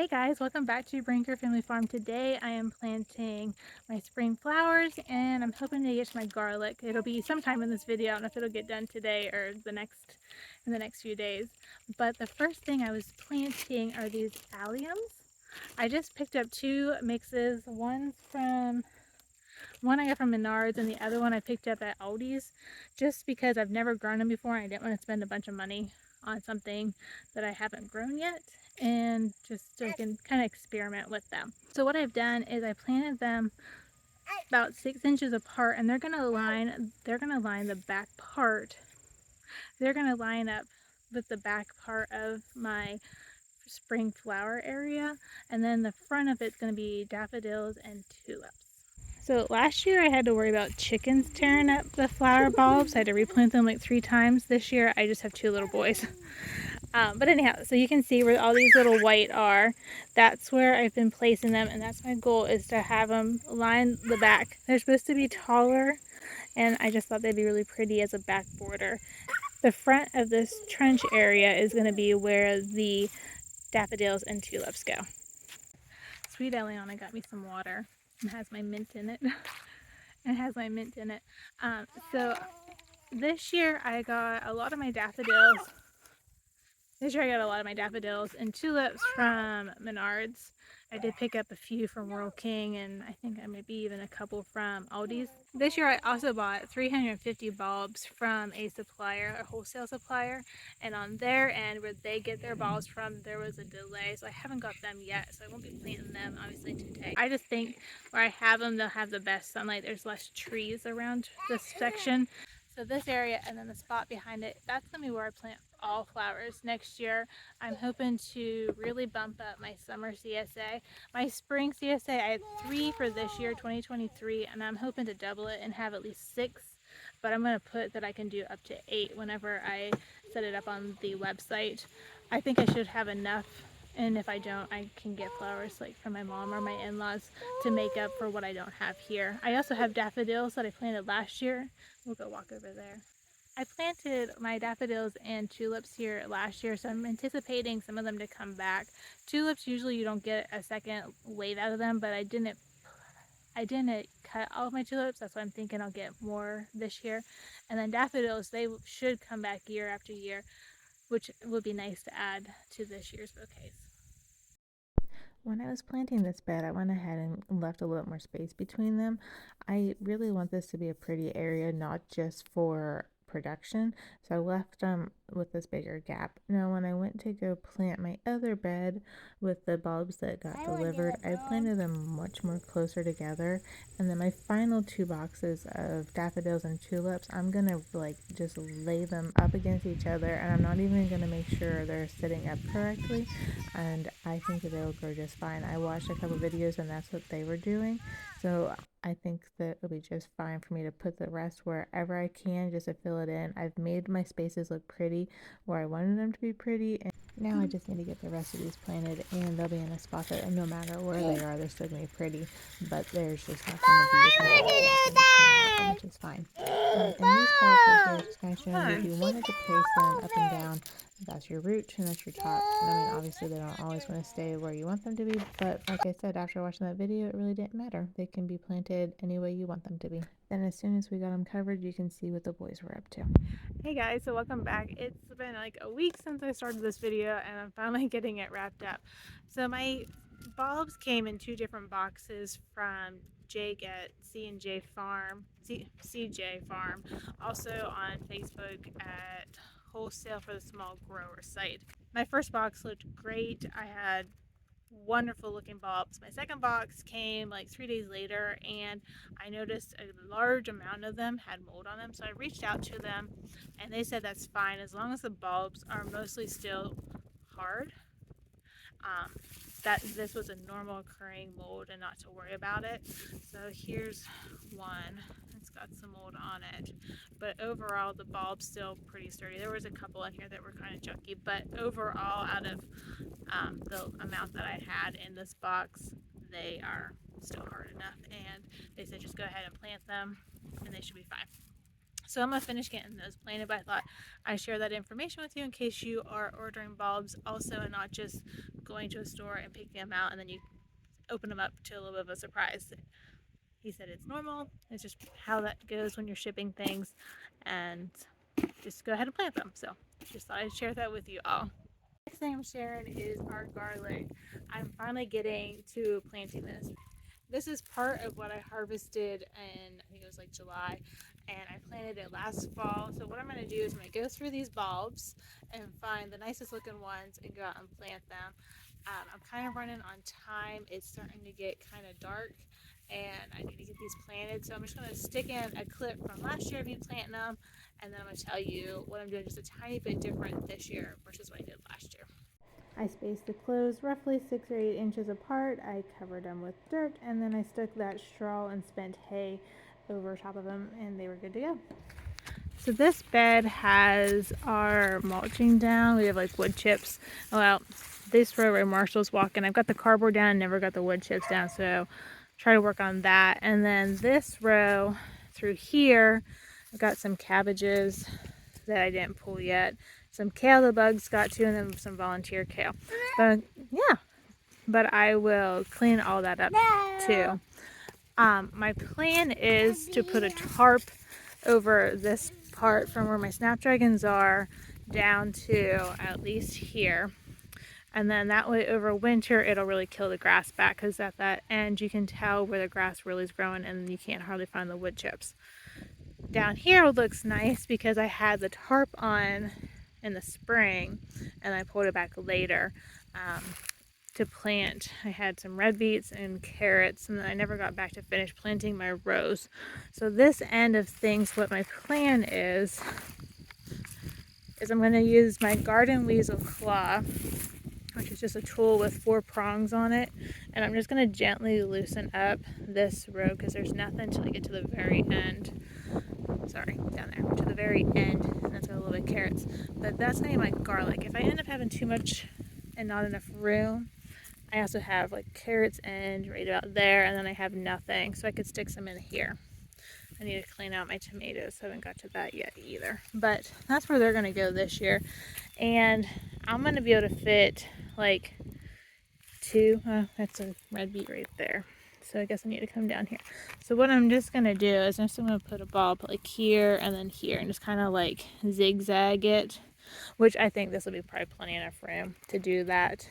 Hey guys, welcome back to Brinker Family Farm. Today I am planting my spring flowers and I'm hoping to get to my garlic. It'll be sometime in this video. I don't know if it'll get done today or in the next few days. But the first thing I was planting are these alliums. I just picked up two mixes. One I got from Menards and the other one I picked up at Aldi's just because I've never grown them before and I didn't want to spend a bunch of money on something that I haven't grown yet, and just so I can kind of experiment with them. So what I've done is I planted them about 6 inches apart, and they're gonna line the back part. They're gonna line up with the back part of my spring flower area, and then the front of it's gonna be daffodils and tulips. So last year I had to worry about chickens tearing up the flower bulbs. I had to replant them like 3 times. This year I just have two little boys. But anyhow, so you can see where all these little white are. That's where I've been placing them, and that's my goal, is to have them line the back. They're supposed to be taller, and I just thought they'd be really pretty as a back border. The front of this trench area is going to be where the daffodils and tulips go. Sweet Eliana got me some water and has my mint in it. So this year I got a lot of my daffodils. And tulips from Menards. I did pick up a few from Rural King, and I think I maybe even a couple from Aldi's. This year I also bought 350 bulbs from a wholesale supplier, and on their end, where they get their bulbs from, there was a delay, so I haven't got them yet, so I won't be planting them obviously today. I just think where I have them, they'll have the best sunlight. There's less trees around this section. So this area and then the spot behind it, that's going to be where I plant all flowers next year. I'm hoping to really bump up my summer CSA. My spring CSA, I had 3 for this year, 2023, and I'm hoping to double it and have at least 6. But I'm going to put that I can do up to 8 whenever I set it up on the website. I think I should have enough, and if I don't, I can get flowers like from my mom or my in-laws to make up for what I don't have here. I also have daffodils that I planted last year. We'll go walk over there. I planted my daffodils and tulips here last year, so I'm anticipating some of them to come back. Tulips, usually you don't get a second wave out of them, but I didn't cut all of my tulips. That's why I'm thinking I'll get more this year. And then daffodils, they should come back year after year, which would be nice to add to this year's bouquets. When I was planting this bed, I went ahead and left a little more space between them. I really want this to be a pretty area, not just for production, so I left them with this bigger gap. Now when I went to go plant my other bed with the bulbs that got delivered, I planted them much more closer together, and then my final 2 boxes of daffodils and tulips, I'm gonna like just lay them up against each other, and I'm not even gonna make sure they're sitting up correctly, and I think that they'll grow just fine. I watched a couple videos and that's what they were doing, so I think that it'll be just fine for me to put the rest wherever I can just to fill it in. I've made my spaces look pretty where I wanted them to be pretty, and now I just need to get the rest of these planted, and they'll be in a spot that no matter where they are, they're still going to be pretty, but there's just not going to be as much, which is fine. And these bulbs right here just kind of showing you if you wanted to place them up and down, that's your root and that's your top. I mean, obviously they don't always want to stay where you want them to be, but like I said, after watching that video, it really didn't matter. They can be planted any way you want them to be. Then as soon as we got them covered, you can see what the boys were up to. Hey guys, so welcome back. It's been like a week since I started this video and I'm finally getting it wrapped up. So my bulbs came in 2 different boxes from Jake at CJ Farm, also on Facebook at Wholesale for the Small Grower site. My first box looked great. I had wonderful looking bulbs. My second box came like 3 days later and I noticed a large amount of them had mold on them, so I reached out to them and they said that's fine as long as the bulbs are mostly still hard. That this was a normal occurring mold and not to worry about it. So here's one. It's got some mold on it, but overall the bulb's still pretty sturdy. There was a couple in here that were kind of junky, but overall out of the amount that I had in this box, they are still hard enough, and they said just go ahead and plant them and they should be fine. So I'm gonna finish getting those planted, but I thought I'd share that information with you in case you are ordering bulbs also, and not just going to a store and picking them out and then you open them up to a little bit of a surprise. He said it's normal. It's just how that goes when you're shipping things, and just go ahead and plant them. So just thought I'd share that with you all. Next thing I'm sharing is our garlic. I'm finally getting to planting this. This is part of what I harvested in, I think it was like July, and I planted it last fall. So what I'm going to do is I'm going to go through these bulbs and find the nicest looking ones and go out and plant them. I'm kind of running on time. It's starting to get kind of dark and I need to get these planted. So I'm just going to stick in a clip from last year of me planting them, and then I'm going to tell you what I'm doing just a tiny bit different this year versus what I did last year. I spaced the clothes roughly 6 or 8 inches apart. I covered them with dirt, and then I stuck that straw and spent hay over top of them, and they were good to go. So this bed has our mulching down. We have like wood chips. Well, this row where Marshall's walking, I've got the cardboard down, never got the wood chips down, so try to work on that. And then this row through here, I've got some cabbages that I didn't pull yet, some kale the bugs got to, and then some volunteer kale. But yeah, but I will clean all that up too. My plan is to put a tarp over this part from where my snapdragons are down to at least here, and then that way over winter it'll really kill the grass back, because at that end you can tell where the grass really is growing and you can't hardly find the wood chips. Down here it looks nice because I had the tarp on in the spring and I pulled it back later to plant. I had some red beets and carrots, and then I never got back to finish planting my rows. So this end of things, what my plan is I'm going to use my garden weasel claw, which is just a tool with 4 prongs on it, and I'm just going to gently loosen up this row because there's nothing until I get to the very end. Sorry, down there to the very end, and that's got a little bit of carrots. But that's going to be my garlic. If I end up having too much and not enough room, I also have like carrots and right about there, and then I have nothing, so I could stick some in here. I need to clean out my tomatoes. I haven't got to that yet either. But that's where they're going to go this year. And I'm going to be able to fit like 2, that's a red beet right there. So I guess I need to come down here. So what I'm just going to do is I'm just going to put a bulb like here and then here and just kind of like zigzag it, which I think this will be probably plenty enough room to do that.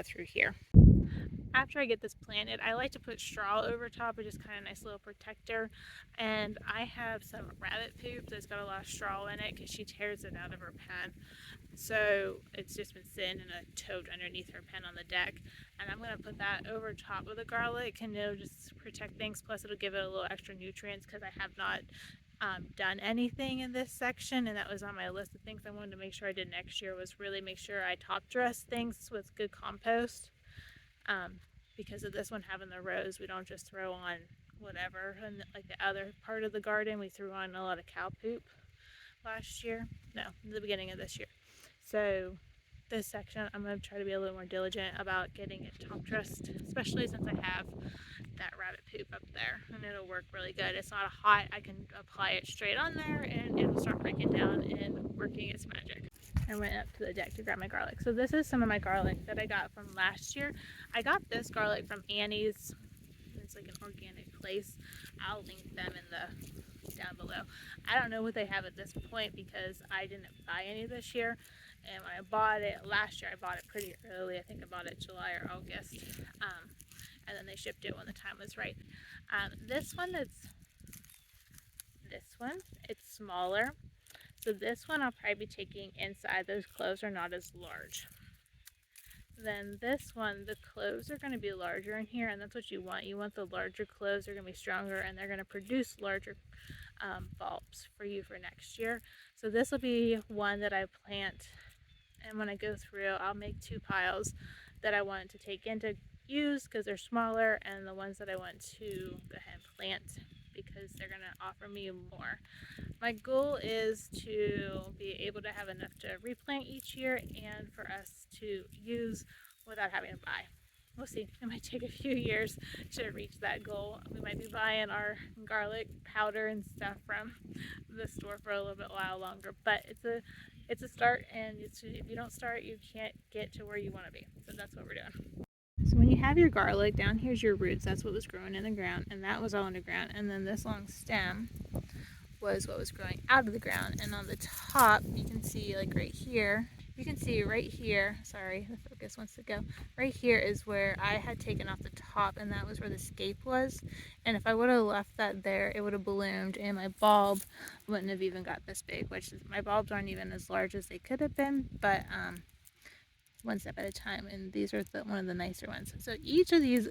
Through here. After I get this planted, I like to put straw over top, which is kind of a nice little protector. And I have some rabbit poop that's got a lot of straw in it because she tears it out of her pen. So it's just been sitting in a tote underneath her pen on the deck. And I'm going to put that over top of the garlic, and it'll just protect things. Plus it'll give it a little extra nutrients because I have not done anything in this section, and that was on my list of things I wanted to make sure I did next year, was really make sure I top dress things with good compost. Because of this one having the rows, we don't just throw on whatever. And like the other part of the garden, we threw on a lot of cow poop last year. No, the beginning of this year. So this section, I'm going to try to be a little more diligent about getting it top dressed, especially since I have that rabbit poop up there, and it'll work really good. It's not hot. I can apply it straight on there and it'll start breaking down and working its magic. I went up to the deck to grab my garlic. So this is some of my garlic that I got from last year. I got this garlic from Annie's. It's like an organic place. I'll link them in the down below. I don't know what they have at this point because I didn't buy any this year. And when I bought it last year, I bought it pretty early. I think I bought it July or August. And then they shipped it when the time was right. This one, it's smaller. So this one I'll probably be taking inside. Those cloves are not as large. Then this one, the cloves are going to be larger in here, and that's what you want. You want the larger cloves. They're going to be stronger, and they're going to produce larger bulbs for you for next year. So this will be one that I plant, and when I go through, I'll make 2 piles that I want to take in to use because they're smaller, and the ones that I want to go ahead and plant because they're going to offer me more. My goal is to be able to have enough to replant each year and for us to use without having to buy. we'll see. It might take a few years to reach that goal. We might be buying our garlic powder and stuff from the store for a little bit while longer, but it's a start, and if you don't start, you can't get to where you want to be. So that's what we're doing. So when you have your garlic, down here's your roots. That's what was growing in the ground, and that was all underground. And then this long stem was what was growing out of the ground. And on the top, you can see like right here, you can see right here, sorry, the focus wants to go. Right here is where I had taken off the top, and that was where the scape was. And if I would have left that there, it would have ballooned, and my bulb wouldn't have even got this big, which is, my bulbs aren't even as large as they could have been, but one step at a time. And these are one of the nicer ones. So each of these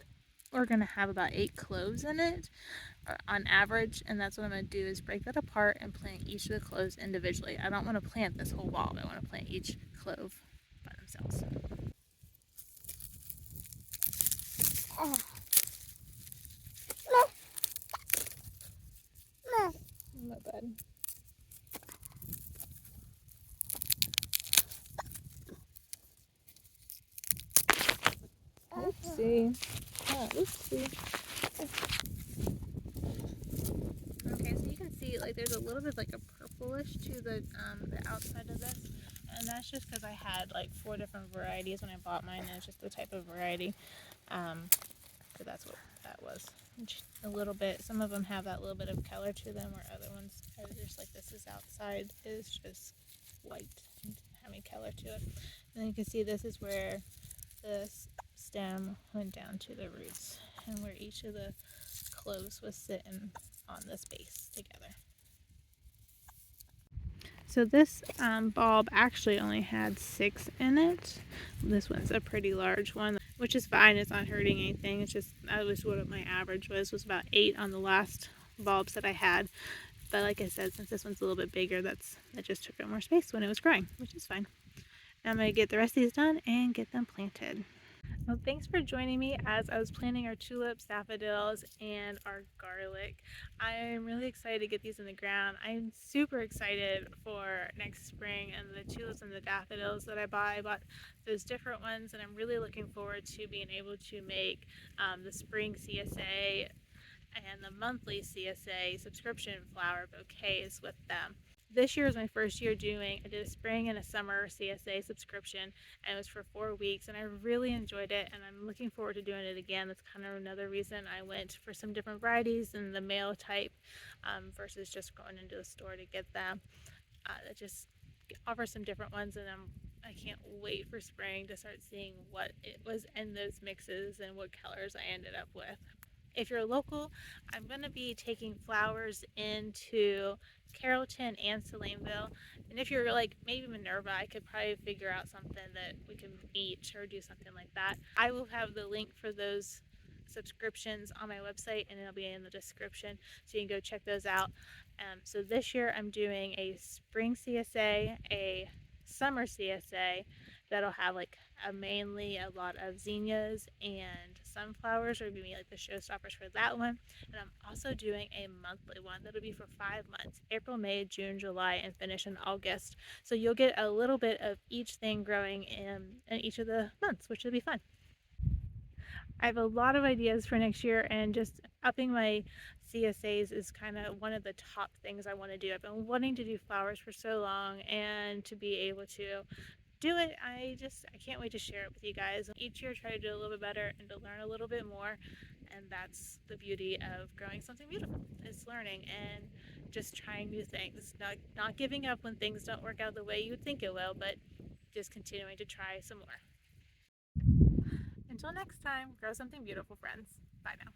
are going to have about 8 cloves in it on average, and that's what I'm going to do is break that apart and plant each of the cloves individually. I don't want to plant this whole bulb. I want to plant each clove by themselves. Oh. My bad. Oopsie. Oh, oopsie. Okay, so you can see like there's a little bit like a purplish to the outside of this, and that's just because I had like 4 different varieties when I bought mine, and it's just the type of variety. So that's what that was. A little bit. Some of them have that little bit of color to them, where other ones are just like this is outside is just white and having color to it. And then you can see this is where the stem went down to the roots, and where each of the cloves was sitting on this base together. So this bulb actually only had 6 in it. This one's a pretty large one, which is fine. It's not hurting anything. It's just, that was what my average was about 8 on the last bulbs that I had. But like I said, since this one's a little bit bigger, that just took up more space when it was growing, which is fine. Now I'm going to get the rest of these done and get them planted. Well, thanks for joining me as I was planting our tulips, daffodils, and our garlic. I am really excited to get these in the ground. I'm super excited for next spring and the tulips and the daffodils that I bought. I bought those different ones, and I'm really looking forward to being able to make the spring CSA and the monthly CSA subscription flower bouquets with them. This year is my first year I did a spring and a summer CSA subscription, and it was for 4 weeks, and I really enjoyed it, and I'm looking forward to doing it again. That's kind of another reason I went for some different varieties in the male type versus just going into the store to get them. That just offer some different ones, and I can't wait for spring to start seeing what it was in those mixes and what colors I ended up with. If you're local, I'm going to be taking flowers into Carrollton and Salineville. And if you're like maybe Minerva, I could probably figure out something that we can meet or do something like that. I will have the link for those subscriptions on my website, and it'll be in the description, so you can go check those out. So this year I'm doing a spring CSA, a summer CSA that'll have like mainly a lot of zinnias and sunflowers are going to be like the showstoppers for that one. And I'm also doing a monthly one that'll be for 5 months: April, May, June, July, and finish in August. So you'll get a little bit of each thing growing in each of the months, which will be fun. I have a lot of ideas for next year, and just upping my CSAs is kind of one of the top things I want to do. I've been wanting to do flowers for so long, and to be able to do it, I can't wait to share it with you guys. Each year I try to do a little bit better and to learn a little bit more, and that's the beauty of growing something beautiful. It's learning and just trying new things, not giving up when things don't work out the way you would think it will, but just continuing to try some more. Until next time, grow something beautiful, friends. Bye now.